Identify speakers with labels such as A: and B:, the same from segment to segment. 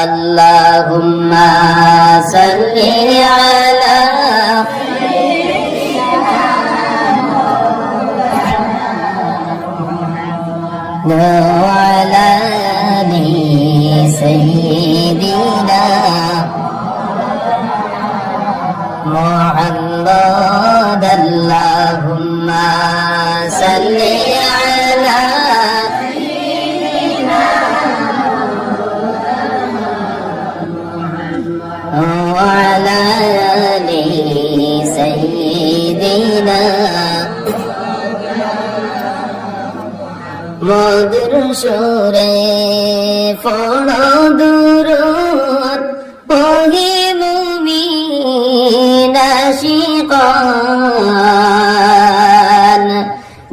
A: আল্লাহুম্মা সাল্লি আলা وعلى آل سيدنا محمد اللهم صل على وعلى آل سيدنا মধুর সুরে পড়ো দুরূদ ওহে মুমিন আশিকান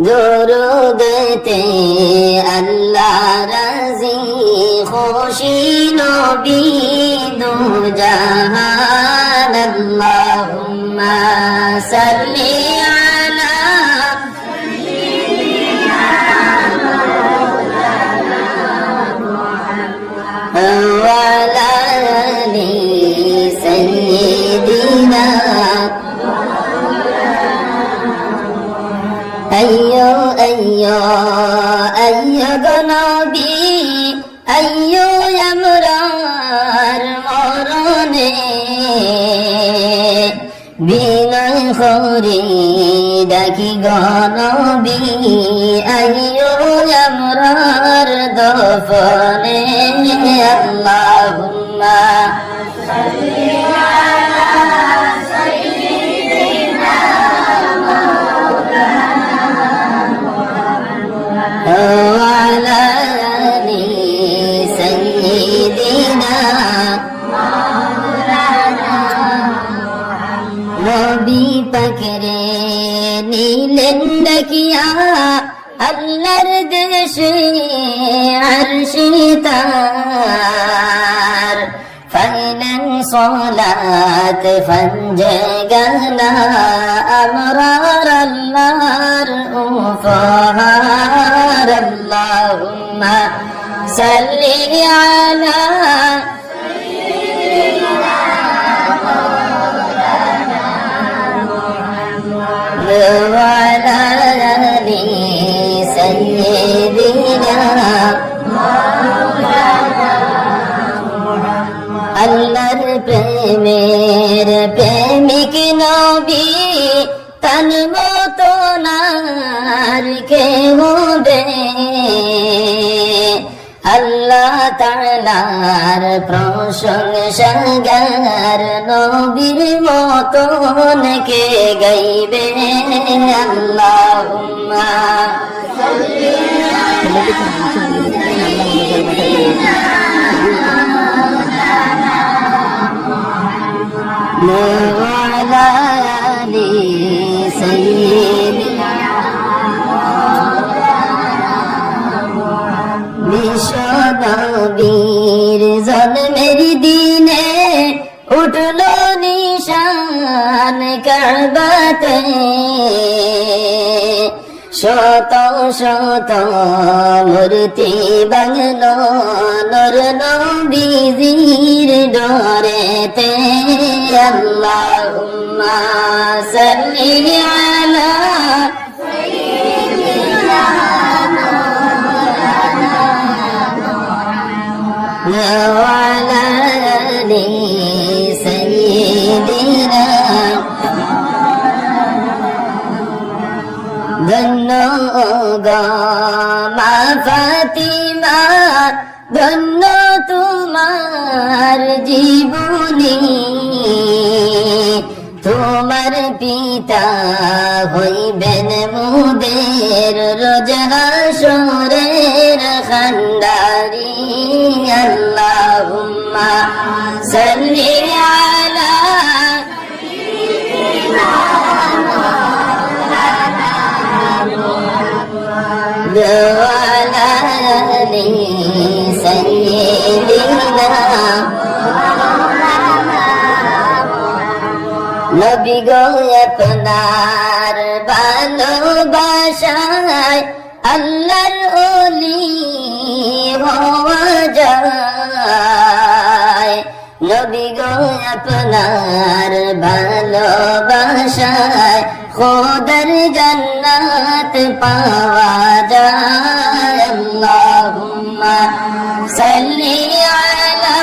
A: দুরূদেতে আল্লাহ রাজি খুশি নবী দু জাহান আল্লাহুম্মা সাল্লি وعلى آل سيدنا أيو نبي أيو يمرار মরণে বিনয় করে ডাকি গনবী আইয়ো আমরার দফনে আল্লাহুম্মা সাল্লি আলা সাইয়্যিদিনা মাওলানা ওয়া আলা আলি সাইয়্যিদিনা নবী পাকরে নীলেন ডাকিয়া আল্লাহর দেশে আরশে তার ফাইলেন সালাত ফঞ্জে গানা আমরার আল্লাহর উপহার আল্লাহুম্মা সাল্লি আলা وعلى آل سيدنا আল্লাহর প্রেমের প্রেমিক নবী তন মতো নার কেহ আল্লাহ তাআলার প্রশংসাগার নবীর মতন কে গাইবে আল্লাহুম্মা সাল্লি আলা আলি সাইয়্যিদিনা বিশ্বনবীর জন্মের দিনে উঠল নিশান কাবাতে শত শত মূর্তি বাংলো নূর নবীজির ডরেতে আল্লাহুম্মা সাল্লি আলা وعلى آل سيدنا ধন্য গো মা ফাতিমা ধন্য তোমার জীবনী তোমার পিতা হইবেন মুদের রোজ হাসরের খান্ডারি আল্লাহুম্মা সাল্লি আলা وعلى آل سيدنا নবী গো আপনার ভালোবাসায় আল্লাহর ওলি হওয়া যায় নবী গো আপনার ভালোবাসায় খোদার জান্নাত পাওয়া যায় আল্লাহুম্মা সাল্লি আলা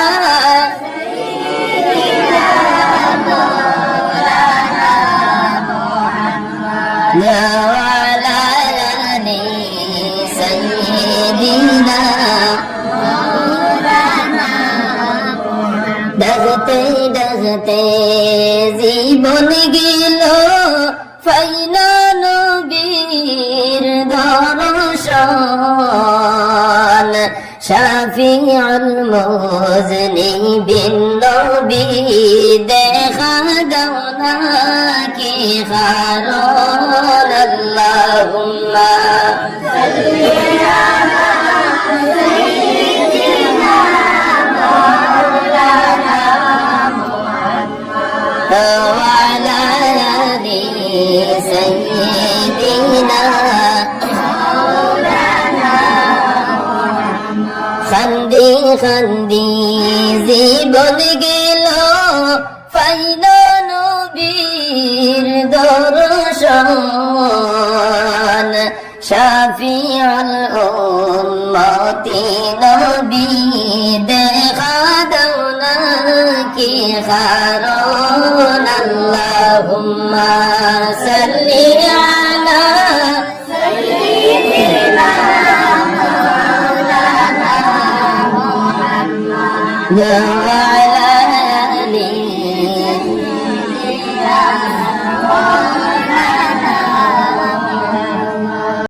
A: وعلى آل سيدنا ডাকতে ডাকতে জীবন গেল ফাইনা নবীর দর্শন শাফিউল মুজনিবিন নবী দেখা দাও না কি কারণ আল্লাহুম্মা সাল্লি আলা সাইয়্যিদিনা মাওলানা মুহাম্মদ ওয়া আলা আলি সাইয়্যিদিনা খান্দি খান্দি জীবন গেল ফাইনা নবীর দর্শন শাফিউল উম্মতি নবী দেখা দাও না কি কারণ আল্লাহুম্মা সাল্লি আলা সাইয়্যিদিনা মাওলানা মুহাম্মদ